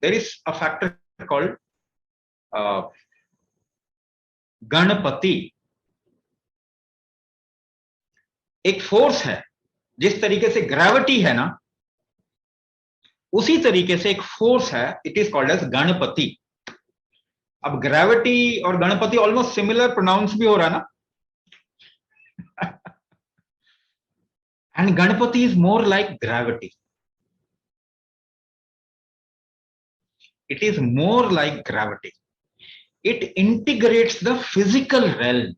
there is a factor called Ganpati. एक force है, जिस तरीके से ग्रेविटी है ना, उसी तरीके से एक फोर्स है, it is called as Ganpati. अब ग्रेविटी और गणपति ऑलमोस्ट सिमिलर प्रोनाउंस भी हो रहा ना. And Ganpati is more like gravity. It is more like gravity. It integrates the physical realm.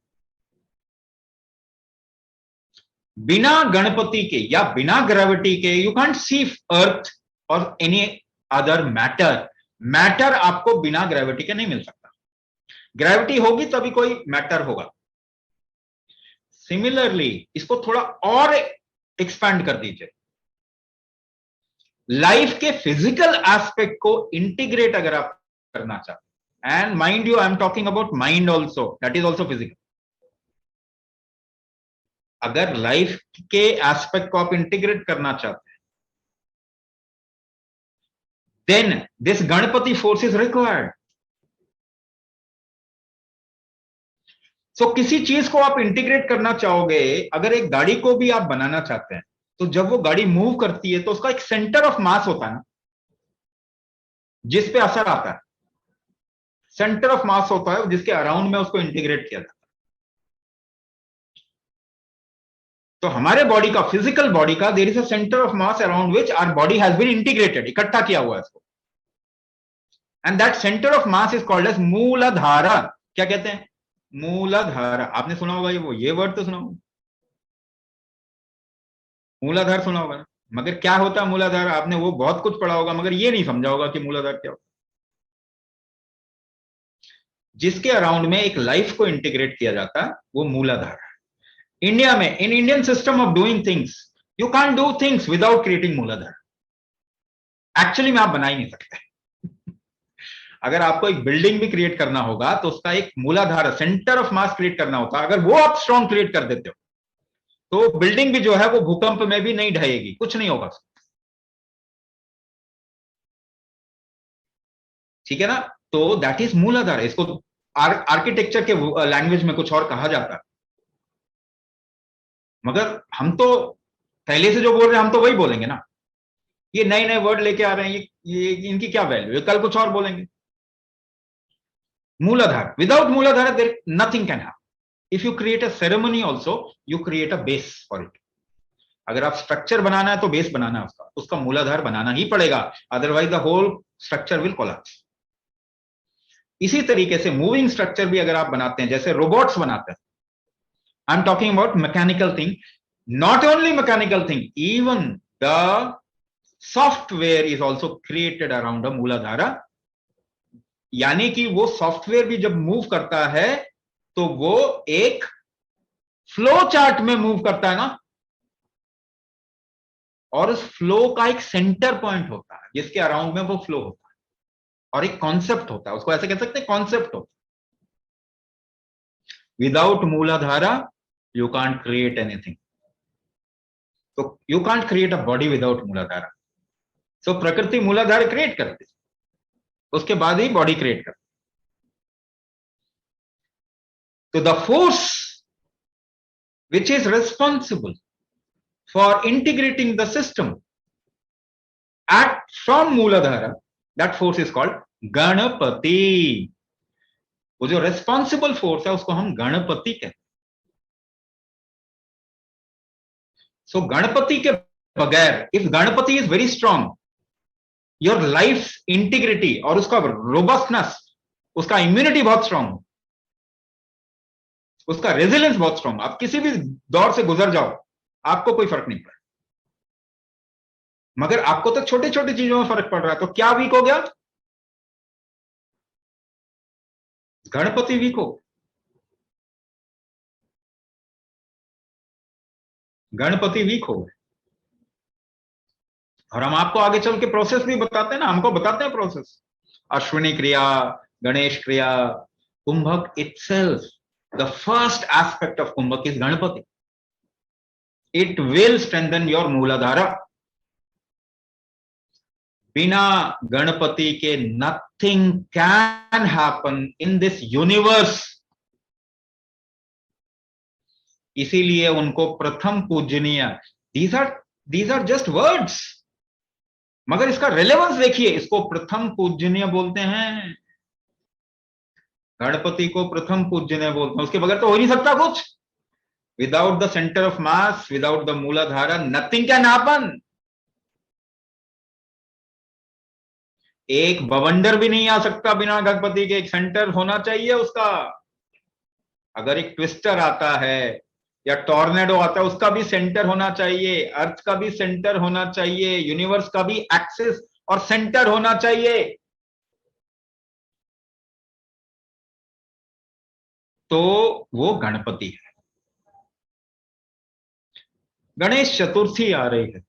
बिना गणपति के या बिना ग्रेविटी के you can't see earth or any other matter. Matter आपको बिना ग्रेविटी के नहीं मिल सकता. ग्रेविटी होगी तभी कोई मैटर होगा. सिमिलरली इसको थोड़ा और एक्सपैंड कर दीजिए. लाइफ के फिजिकल एस्पेक्ट को इंटीग्रेट अगर आप करना चाहते हैं, and mind you, I am talking about mind also, that is also physical. अगर लाइफ के एस्पेक्ट को आप इंटीग्रेट करना चाहते हैं, then this Ganpati force is required. So किसी चीज को आप इंटीग्रेट करना चाहोगे, अगर एक गाड़ी को भी आप बनाना चाहते हैं, तो जब वो गाड़ी मूव करती है तो उसका एक सेंटर ऑफ मास होता है ना, जिस पे असर आता है. सेंटर ऑफ मास होता है जिसके अराउंड में उसको इंटीग्रेट किया जाता है. तो हमारे बॉडी का, फिजिकल बॉडी का, there is a centre of mass around which our body has been integrated, इकट्ठा किया हुआ है इसको. And that centre of mass is called as Muladhara. क्या कहते हैं? मूलाधार. आपने सुना होगा ये वर्ड तो सुना होगा, मूलाधार सुना होगा. मगर क्या होता है मूलाधार? आपने वो बहुत कुछ पढ़ा होगा, मगर ये नहीं समझा होगा कि मूलाधार क्या होता है. जिसके अराउंड में एक लाइफ को इंटीग्रेट किया जाता है, वो मूलाधार है. इंडिया में, in Indian system of doing things, you can't do things without creating मूलाधार. एक्चुअली में आप बना ही नहीं सकते. अगर आपको एक बिल्डिंग भी क्रिएट करना होगा तो उसका एक मूलाधार, सेंटर ऑफ मास क्रिएट करना होता है. अगर वो आप स्ट्रॉन्ग क्रिएट कर देते हो तो बिल्डिंग भी जो है वो भूकंप में भी नहीं ढहेगी, कुछ नहीं होगा. ठीक है ना? तो दैट इज मूलाधार. इसको आर्किटेक्चर के लैंग्वेज में कुछ और कहा जाता है, मगर हम तो पहले से जो बोल रहे हैं हम तो वही बोलेंगे ना. ये नए नए वर्ड लेके आ रहे हैं, ये इनकी क्या वैल्यू है, कल कुछ और बोलेंगे. Muladhara, without Muladhara there nothing can happen. If you create a ceremony also, you create a base for it. अगर आप स्ट्रक्चर बनाना है तो बेस बनाना है, उसका मूलाधार बनाना ही पड़ेगा, otherwise the whole structure will collapse. इसी तरीके से मूविंग स्ट्रक्चर भी अगर आप बनाते हैं, जैसे रोबोट्स बनाते हैं, I am talking about mechanical thing, not only mechanical thing, even the software is also created around a Muladhara. यानी कि वो सॉफ्टवेयर भी जब मूव करता है तो वो एक फ्लो चार्ट में मूव करता है ना, और उस फ्लो का एक सेंटर पॉइंट होता है जिसके अराउंड में वो फ्लो होता है, और एक कॉन्सेप्ट होता है, उसको ऐसे कह सकते हैं कॉन्सेप्ट होता है. Without Muladhara you can't create anything. तो you can't create a body without Muladhara. So प्रकृति मूलाधार क्रिएट करती है, उसके बाद ही बॉडी क्रिएट करती. So the force which is responsible for integrating the system from Mooladhara, that force is called Ganapati. वो जो responsible force है उसको हम गणपति कहते हैं. So गणपति के बगैर, if Ganpati is very strong, your life integrity और उसका robustness, उसका immunity बहुत strong, उसका रेजिलियंस बहुत स्ट्रांग, आप किसी भी दौर से गुजर जाओ आपको कोई फर्क नहीं पड़ा. मगर आपको तो छोटी छोटी चीजों में फर्क पड़ रहा है, तो क्या वीक हो गया? गणपति वीक हो. गणपति वीक हो गए. और हम आपको आगे चल के प्रोसेस भी बताते हैं ना, हमको बताते हैं प्रोसेस. अश्विनी क्रिया, गणेश क्रिया, कुंभक itself, the first aspect of kumbhak is ganapati. It will strengthen your mooladhara. बिना गणपति के nothing can happen in this universe. इसीलिए उनको प्रथम पूजनीय, दीज आर जस्ट वर्ड्स, मगर इसका रेलेवेंस देखिए, इसको प्रथम पूजनीय बोलते हैं, गणपति को प्रथम पूजनीय बोलते हैं, उसके बगैर तो हो ही नहीं सकता कुछ। Without the centre of mass, without the मूलाधारा, nothing can happen. एक बवंडर भी नहीं आ सकता बिना गणपति के, एक सेंटर होना चाहिए उसका। अगर एक ट्विस्टर आता है या टॉर्नेडो आता है, उसका भी सेंटर होना चाहिए, अर्थ का भी सेंटर होना चाहिए, यूनिवर्स का भी एक्सिस और सेंटर होना चाहिए। तो वो गणपति है। गणेश चतुर्थी आ रही है।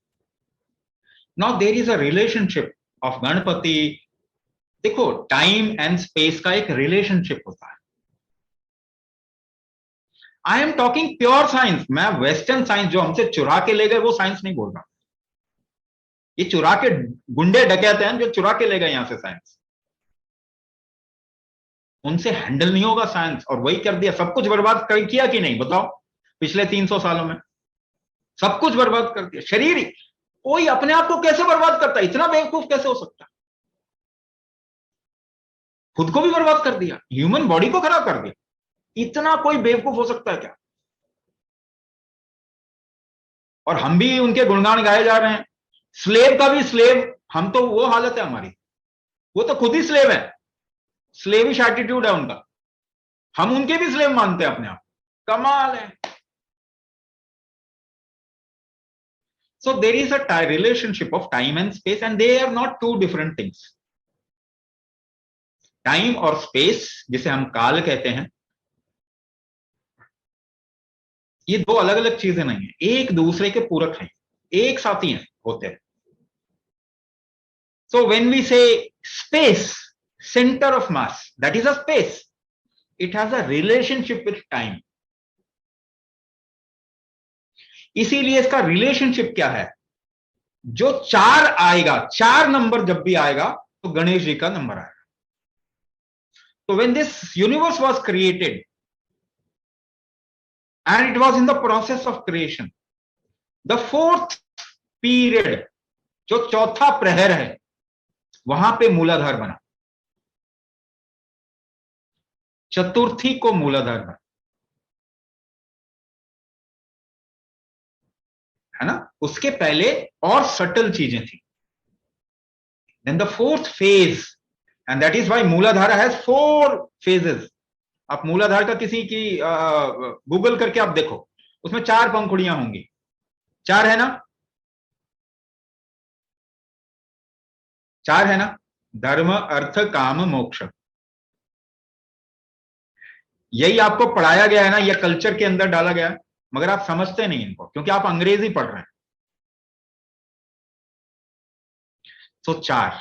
Now there is a relationship of Ganpati. देखो, टाइम एंड स्पेस का एक रिलेशनशिप होता है। I am talking pure science, मैं वेस्टर्न साइंस जो हमसे चुरा के ले गए वो साइंस नहीं बोल रहा। ये चुरा के गुंडे डकैते हैं जो चुरा के ले गए यहां से साइंस, उनसे हैंडल नहीं होगा साइंस, और वही कर दिया, सब कुछ बर्बाद कर किया कि नहीं बताओ, पिछले 300 सालों में सब कुछ बर्बाद कर दिया। शरीर ही कोई अपने आप को कैसे बर्बाद करता है, इतना बेवकूफ कैसे हो सकता है? खुद को भी बर्बाद कर दिया, ह्यूमन बॉडी को खराब कर दिया, इतना कोई बेवकूफ हो सकता है क्या? और हम भी उनके गुणगान गाए जा रहे हैं। स्लेव का भी स्लेव, हम तो वो हालत है हमारी, वो तो खुद ही स्लेव है, स्लेविश एटीट्यूड है उनका, हम उनके भी स्लेव मानते हैं अपने आप। कमाल है। So there is a relationship of time and space, and they are not two different things. Time और स्पेस, जिसे हम काल कहते हैं, ये दो अलग अलग चीजें नहीं है, एक दूसरे के पूरक हैं, एक साथ ही हैं, होते हैं। So when we say space, center of mass, that is a space. It has a relationship with time. इसीलिए इसका रिलेशनशिप क्या है? जो 4 आएगा, 4 नंबर जब भी आएगा तो गणेश जी का नंबर आएगा। So when this universe was created, and it was in the process of creation, the 4th period, जो चौथा प्रहर है, वहां पे मूलाधार बना, चतुर्थी को मूलाधार बना, है ना? उसके पहले और सटल चीजें थी। Then the 4th phase, and that is why मूलाधारा has 4 phases. आप मूलाधार का किसी की गूगल करके आप देखो, उसमें 4 पंखुड़ियां होंगी, 4 है ना? 4 है ना? धर्म, अर्थ, काम, मोक्ष। यही आपको पढ़ाया गया है ना, यह कल्चर के अंदर डाला गया है, मगर आप समझते नहीं इनको, क्योंकि आप अंग्रेजी पढ़ रहे हैं। तो 4,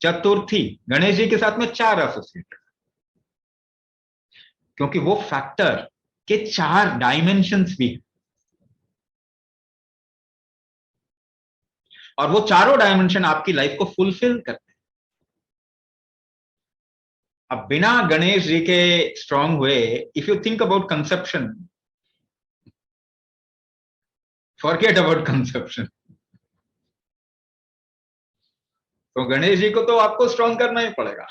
चतुर्थी गणेश जी के साथ में 4 एसोसिएटेड, क्योंकि वो फैक्टर के 4 डायमेंशंस भी हैं, और वो चारों डायमेंशन आपकी लाइफ को फुलफिल करते हैं। अब बिना गणेश जी के स्ट्रांग हुए, if you think about conception, forget about conception, तो गणेश जी को तो आपको स्ट्रांग करना ही पड़ेगा,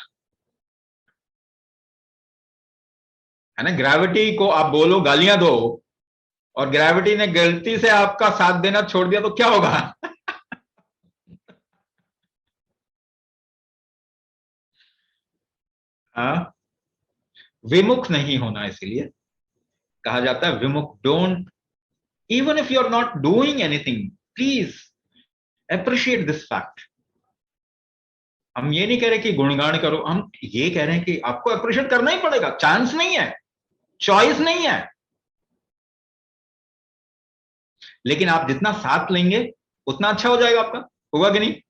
है ना? ग्रेविटी को आप बोलो गालियां दो, और ग्रेविटी ने गलती से आपका साथ देना छोड़ दिया तो क्या होगा? हाँ, विमुख नहीं होना, इसीलिए कहा जाता है विमुख। Don't, even if you are not doing anything, please appreciate this fact. हम ये नहीं कह रहे कि गुणगान करो, हम ये कह रहे हैं कि आपको अप्रिशिएट करना ही पड़ेगा, चांस नहीं है, चॉइस नहीं है। लेकिन आप जितना साथ लेंगे उतना अच्छा हो जाएगा आपका, होगा कि नहीं?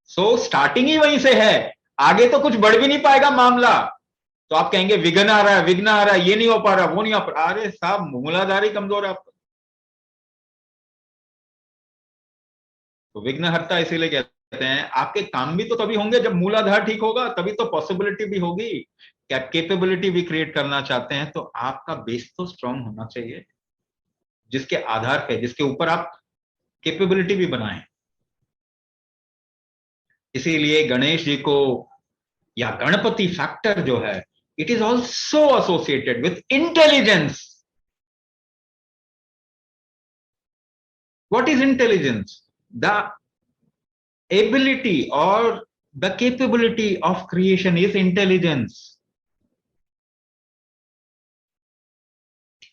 सो स्टार्टिंग ही वहीं से है, आगे तो कुछ बढ़ भी नहीं पाएगा मामला। तो आप कहेंगे विघ्न आ रहा है, विघ्न आ रहा है, ये नहीं हो पा रहा, वो नहीं हो पा रहा। अरे साहब, मूलाधार ही कमजोर है आपका। तो विघ्नहर्ता इसीलिए कहते हैं आपके काम भी तो तभी होंगे जब मूलाधार ठीक होगा, तभी तो पॉसिबिलिटी भी होगी। क्या कैपेबिलिटी भी क्रिएट करना चाहते हैं तो आपका बेस तो स्ट्रांग होना चाहिए, जिसके आधार पे, जिसके ऊपर आप कैपेबिलिटी भी बनाएं। इसीलिए गणेश जी को या गणपति फैक्टर जो है, it is also associated with intelligence. What is intelligence? The ability or the capability of creation is intelligence.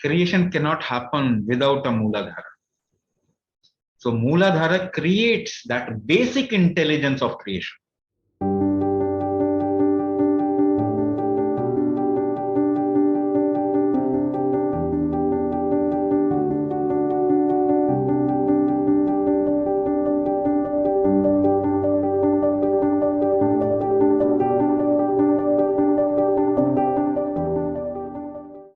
Creation cannot happen without a Mooladhara. So Mooladhara creates that basic intelligence of creation.